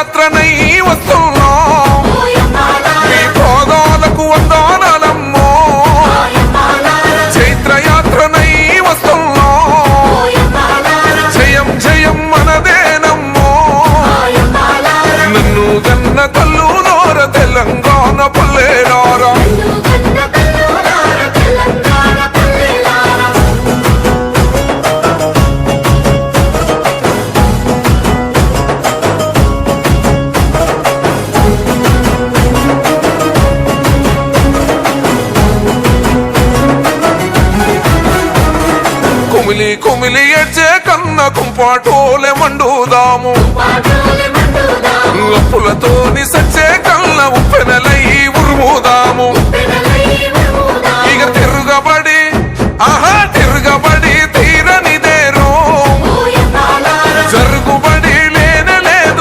చైత్రయాత్రనై వస్తున్నాం నీ పాదాలకు వందనాలమ్మో చైత్రయాత్రనై వస్తున్నాం జయం జయం మనదేనమ్మో నన్ను గన్న తల్లులోర తెలంగాణ పల్లెలారా కుమిలి కుమిలి ఏడ్చే కన్న కుంపాటోలే మండుదాము